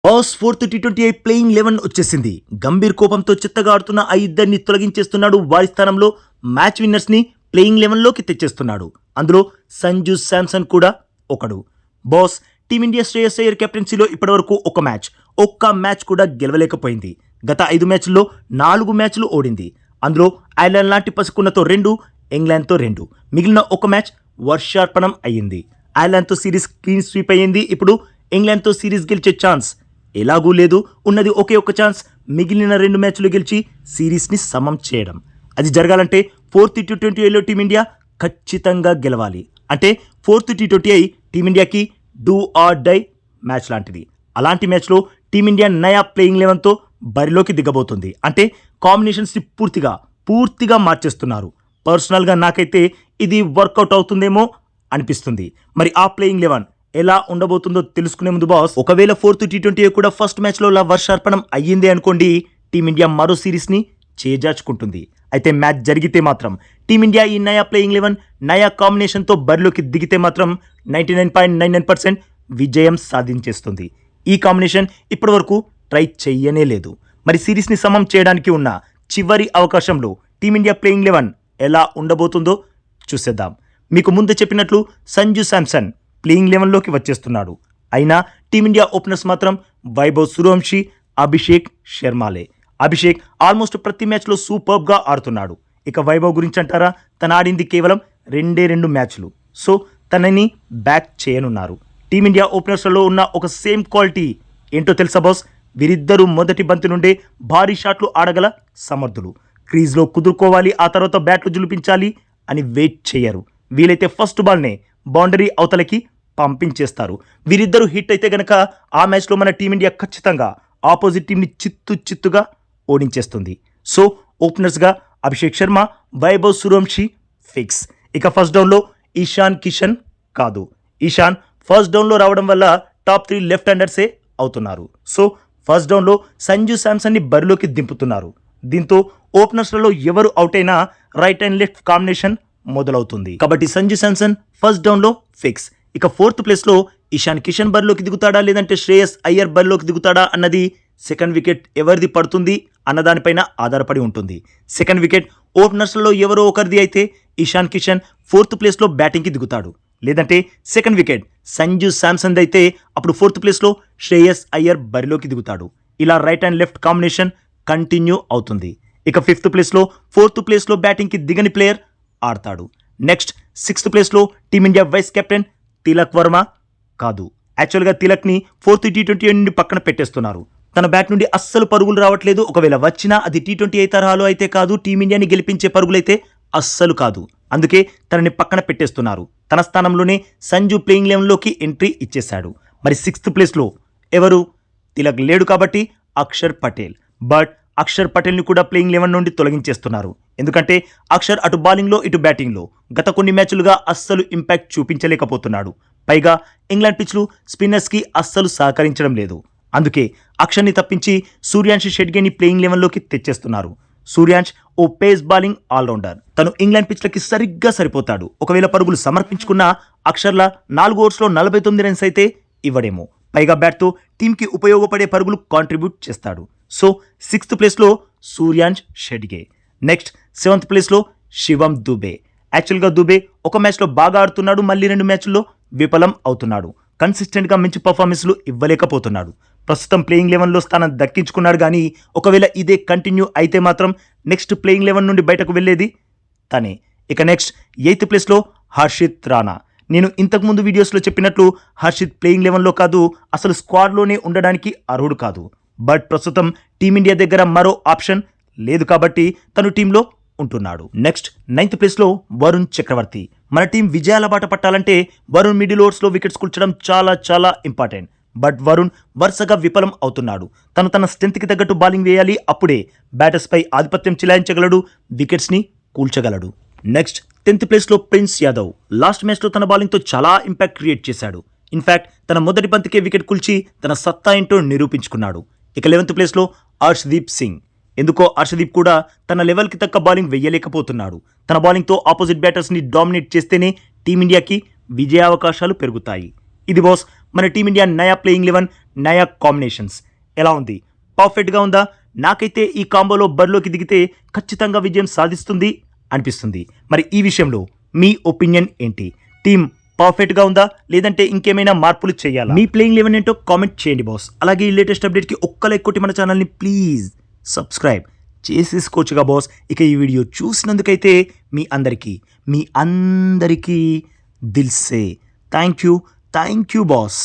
Boss fourth T20 playing 11 వచ్చేసింది. గంభీర్ కోపంతో చిత్తగా ఆడుతున్న ఆ ఇద్దరిని తొలగించేస్తున్నాడు. వారి స్థానంలో మ్యాచ్ విన్నర్స్ ని ప్లేయింగ్ 11లోకి తెచ్చేస్తున్నాడు. అందులో సంజు శాంసన్ కూడా ఒకడు. బాస్ టీమిండియా శ్రేయస్ అయ్యర్ కెప్టెన్సీలో ఇప్పటివరకు ఒక్క మ్యాచ్ కూడా గెలవలేకపోయింది. గత 5 మ్యాచ్ల్లో 4 మ్యాచ్లు ఓడింది. అందులో ఐర్లాండ్ లాంటి పసుకున్నతో 2, ఇంగ్లాండ్తో 2. మిగిలిన ఒక మ్యాచ్ వర్షార్పణం అయ్యింది. ఐర్లాండ్తో సిరీస్ క్లీన్ స్వీప్ అయ్యింది. ఇప్పుడు ఇంగ్లాండ్తో సిరీస్ గెలిచే ఛాన్స్ ఎలాగూ లేదు. ఉన్నది ఒకే ఒక్క ఛాన్స్, మిగిలిన 2 మ్యాచ్లు గెలిచి సిరీస్ని సమం చేయడం. అది జరగాలంటే ఫోర్త్ టీ20లో టీమిండియా ఖచ్చితంగా గెలవాలి. అంటే ఫోర్త్ టీ20 టీమిండియాకి డూ ఆర్ డై మ్యాచ్ లాంటిది. అలాంటి మ్యాచ్లో టీమిండియా నయా ప్లేయింగ్ 11తో బరిలోకి దిగబోతుంది. అంటే కాంబినేషన్స్ని పూర్తిగా మార్చేస్తున్నారు. పర్సనల్గా నాకైతే ఇది వర్కౌట్ అవుతుందేమో అనిపిస్తుంది. మరి ఆ ప్లేయింగ్ 11 ఎలా ఉండబోతుందో తెలుసుకునే ముందు బాస్, ఒకవేళ ఫోర్త్ టీ20 కూడా ఫస్ట్ మ్యాచ్లో వర్షార్పణం అయ్యింది అనుకోండి, టీమిండియా మరో సిరీస్ని చేజార్చుకుంటుంది. అయితే మ్యాచ్ జరిగితే మాత్రం టీమిండియా ఈ నయా ప్లేయింగ్ 11 నయా కాంబినేషన్తో బరిలోకి దిగితే మాత్రం 99.99% విజయం సాధించేస్తుంది. ఈ కాంబినేషన్ ఇప్పటివరకు ట్రై చెయ్యనే లేదు. మరి సిరీస్ని సమం చేయడానికి ఉన్న చివరి అవకాశంలో టీమిండియా ప్లేయింగ్ 11 ఎలా ఉండబోతుందో చూసేద్దాం. మీకు ముందు చెప్పినట్లు సంజు శాంసన్ ప్లేయింగ్ 11లోకి వచ్చేస్తున్నాడు. అయినా టీమిండియా ఓపెనర్స్ మాత్రం వైభవ్ సూర్యవంశీ, అభిషేక్ శర్మలే. అభిషేక్ ఆల్మోస్ట్ ప్రతి మ్యాచ్లో సూపర్బ్గా ఆడుతున్నాడు. ఇక వైభవ్ గురించి అంటారా, తను ఆడింది కేవలం 2 మ్యాచ్లు. సో తనని బ్యాక్ చేయనున్నారు. టీమిండియా ఓపెనర్స్లలో ఉన్న ఒక సేమ్ క్వాలిటీ ఏంటో తెలుసా బాస్? వీరిద్దరూ మొదటి బంతి నుండే భారీ షాట్లు ఆడగల సమర్థులు. క్రీజ్లో కుదురుకోవాలి, ఆ తర్వాత బ్యాట్లు జులిపించాలి అని వెయిట్ చేయరు. వీలైతే ఫస్ట్ బాల్నే బౌండరీ అవతలకి పంపించేస్తారు. వీరిద్దరూ హిట్ అయితే గనక ఆ మ్యాచ్లో మన టీమిండియా ఖచ్చితంగా ఆపోజిట్ టీంని చిత్తుగా ఓడించేస్తుంది. సో ఓపెనర్స్గా అభిషేక్ శర్మ, వైభవ్ సూర్యవంశీ ఫిక్స్. ఇక ఫస్ట్ డౌన్లో ఇషాన్ కిషన్ కాదు. ఇషాన్ ఫస్ట్ డౌన్లో రావడం వల్ల టాప్ 3 లెఫ్ట్ హ్యాండర్సే అవుతున్నారు. సో ఫస్ట్ డౌన్లో సంజు శాంసన్ని బరిలోకి దింపుతున్నారు. దీంతో ఓపెనర్స్లలో ఎవరు అవుట్ అయినా రైట్ అండ్ లెఫ్ట్ కాంబినేషన్ మొదలవుతుంది. కాబట్టి సంజు శాంసన్ ఫస్ట్ డౌన్లో ఫిక్స్. ఇక ఫోర్త్ ప్లేస్లో ఇషాన్ కిషన్ బరిలోకి దిగుతాడా, లేదంటే శ్రేయస్ అయ్యర్ బరిలోకి దిగుతాడా అన్నది సెకండ్ వికెట్ ఎవరిది పడుతుంది అన్నదానిపైన ఆధారపడి ఉంటుంది. సెకండ్ వికెట్ ఓపెనర్స్లలో ఎవరో ఒకరిది అయితే ఇషాన్ కిషన్ ఫోర్త్ ప్లేస్లో బ్యాటింగ్కి దిగుతాడు. లేదంటే సెకండ్ వికెట్ సంజు శాంసన్ అయితే అప్పుడు ఫోర్త్ ప్లేస్లో శ్రేయస్ అయ్యర్ బరిలోకి దిగుతాడు. ఇలా right and left combination continue అవుతుంది. ఇక ఫిఫ్త్ ప్లేస్లో ఫోర్త్ ప్లేస్లో బ్యాటింగ్కి దిగని ప్లేయర్ ఆడతాడు. నెక్స్ట్ సిక్స్త్ ప్లేస్లో team India vice captain Tilak Varma కాదు. యాక్చువల్గా తిలక్ని ఫోర్త్ టీ20 నుండి పక్కన పెట్టేస్తున్నారు. తన బ్యాట్ నుండి అస్సలు పరుగులు రావట్లేదు. ఒకవేళ వచ్చినా అది టీ20 తరహాలో అయితే కాదు, టీమిండియాని గెలిపించే పరుగులైతే అస్సలు కాదు. అందుకే తనని పక్కన పెట్టేస్తున్నారు. తన స్థానంలోనే సంజు ప్లేయింగ్ 11లోకి ఎంట్రీ ఇచ్చేశాడు. మరి సిక్స్త్ ప్లేస్లో ఎవరు? తిలక్ లేడు కాబట్టి అక్షర్ పటేల్. బట్ అక్షర్ పటేల్ని కూడా ప్లేయింగ్ 11 నుండి తొలగించేస్తున్నారు. ఎందుకంటే అక్షర్ అటు బౌలింగ్లో ఇటు బ్యాటింగ్లో గత కొన్ని మ్యాచ్లుగా అస్సలు ఇంపాక్ట్ చూపించలేకపోతున్నాడు. పైగా ఇంగ్లాండ్ పిచ్లు స్పిన్నర్స్కి అస్సలు సహకరించడం లేదు. అందుకే అక్షర్ని తప్పించి సూర్యాంశ్ షెడ్గేని ప్లేయింగ్ 11లోకి తెచ్చేస్తున్నారు. సూర్యాంశ్ ఓ పేస్ బౌలింగ్ ఆల్రౌండర్. తను ఇంగ్లాండ్ పిచ్లకి సరిగ్గా సరిపోతాడు. ఒకవేళ పరుగులు సమర్పించుకున్న అక్షర్ల 4 ఓవర్స్లో 49 రన్స్ అయితే ఇవ్వడేమో. పైగా బ్యాట్తో టీంకి ఉపయోగపడే పరుగులు కాంట్రిబ్యూట్ చేస్తాడు. సో సిక్స్త్ ప్లేస్లో సూర్యాంశ్ షెడ్గే. నెక్స్ట్ సెవెంత్ ప్లేస్లో శివం దుబే. యాక్చువల్గా దుబే ఒక మ్యాచ్లో బాగా ఆడుతున్నాడు, మళ్ళీ 2 మ్యాచ్ల్లో విఫలం అవుతున్నాడు. కన్సిస్టెంట్గా మంచి పర్ఫార్మెన్స్లు ఇవ్వలేకపోతున్నాడు. ప్రస్తుతం ప్లేయింగ్ 11లో స్థానం దక్కించుకున్నాడు. కానీ ఒకవేళ ఇదే కంటిన్యూ అయితే మాత్రం నెక్స్ట్ ప్లేయింగ్ 11 నుండి బయటకు వెళ్ళేది తనే. ఇక నెక్స్ట్ ఎయిత్ ప్లేస్లో హర్షిత్ రాణా. నేను ఇంతకుముందు వీడియోస్లో చెప్పినట్లు హర్షిత్ ప్లేయింగ్ 11లో కాదు, అసలు స్క్వాడ్లోనే ఉండడానికి అర్హుడు కాదు. బట్ ప్రస్తుతం టీమిండియా దగ్గర మరో ఆప్షన్ లేదు కాబట్టి తను టీంలో ఉంటున్నాడు. నెక్స్ట్ నైన్త్ ప్లేస్లో వరుణ్ చక్రవర్తి. మన టీం విజయాల బాట పట్టాలంటే వరుణ్ మిడిల్ ఓవర్స్లో వికెట్స్ కూల్చడం చాలా ఇంపార్టెంట్. బట్ వరుణ్ వరుసగా విఫలం అవుతున్నాడు. తన స్ట్రెంత్కి తగ్గట్టు బౌలింగ్ వేయాలి. అప్పుడే బ్యాటర్స్పై ఆధిపత్యం చెలాయించగలడు, వికెట్స్ని కూల్చగలడు. నెక్స్ట్ 10th ప్లేస్లో ప్రిన్స్ యాదవ్. లాస్ట్ మ్యాచ్లో తన బౌలింగ్తో చాలా ఇంపాక్ట్ క్రియేట్ చేశాడు. ఇన్ఫాక్ట్ తన మొదటి బంతికే వికెట్ కూల్చి తన సత్తా ఏంటో నిరూపించుకున్నాడు. ఇక 11th ప్లేస్లో హర్షదీప్ సింగ్. ఎందుకో హర్షదీప్ కూడా తన లెవెల్కి తగ్గ బౌలింగ్ వేయలేకపోతున్నాడు. తన బౌలింగ్తో ఆపోజిట్ బ్యాటర్స్ని డామినేట్ చేస్తేనే టీమిండియాకి విజయావకాశాలు పెరుగుతాయి. ఇది బాస్ మన టీమిండియా నయా ప్లేయింగ్ 11 నయా కాంబినేషన్స్ ఎలా ఉంది? పర్ఫెక్ట్గా ఉందా? నాకైతే ఈ కాంబోలో బరిలోకి దిగితే ఖచ్చితంగా విజయం సాధిస్తుంది అనిపిస్తుంది. మరి ఈ విషయంలో మీ ఒపీనియన్ ఏంటి? టీం పర్ఫెక్ట్గా ఉందా లేదంటే ఇంకేమైనా మార్పులు చేయాలా? మీ ప్లేయింగ్ 11 ఏంటో కామెంట్ చేయండి బాస్. అలాగే ఈ లేటెస్ట్ అప్డేట్కి ఒక్క లైక్ కొట్టి మన ఛానల్ని ప్లీజ్ సబ్స్క్రైబ్ చేసేసుకోవచ్చుగా బాస్. ఇక ఈ వీడియో చూసినందుకైతే మీ అందరికీ దిల్ సే థ్యాంక్ యూ బాస్.